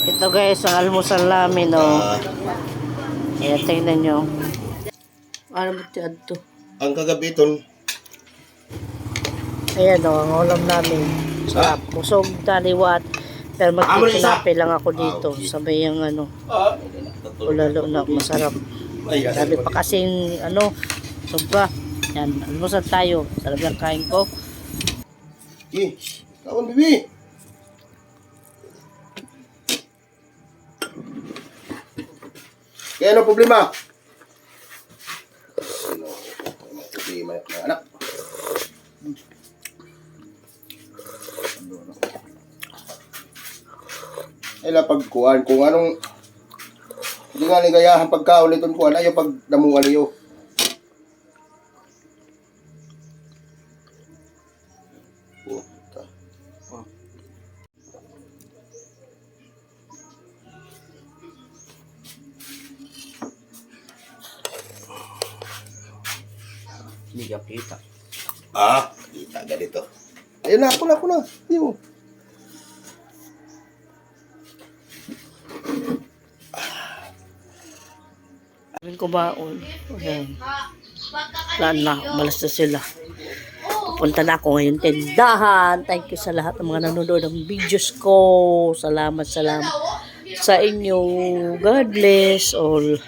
Ito guys, ang almusal namin, oh. Ayan, tingnan nyo. Ano ba ito? Ang kagabiton. Ayan, oh, ang ulam namin. Sarap. Busog, taliwat. Pero magtitinapi lang ako dito. Sabay yung ano, ulalo na masarap. Sabi pa kasing, ano, sobra. Yan, almusal tayo. Sarap yung kain ko. Kawan, bibi. Kaya ano problema? Ano problema ng anak? Ay pagkuhan kung anong hindi nga ligayahan pagkaon itong kuhan ayaw pag damungan niyo. Hindi ka kita. Kita ganito. Ayun na, ako na. Ayun. Sabihin ko baon. Ayan. Laan na, malas na sila. Pupunta na ako ngayon tindahan. Thank you sa lahat ng mga nanonood ng videos ko. Salamat sa inyo. God bless all.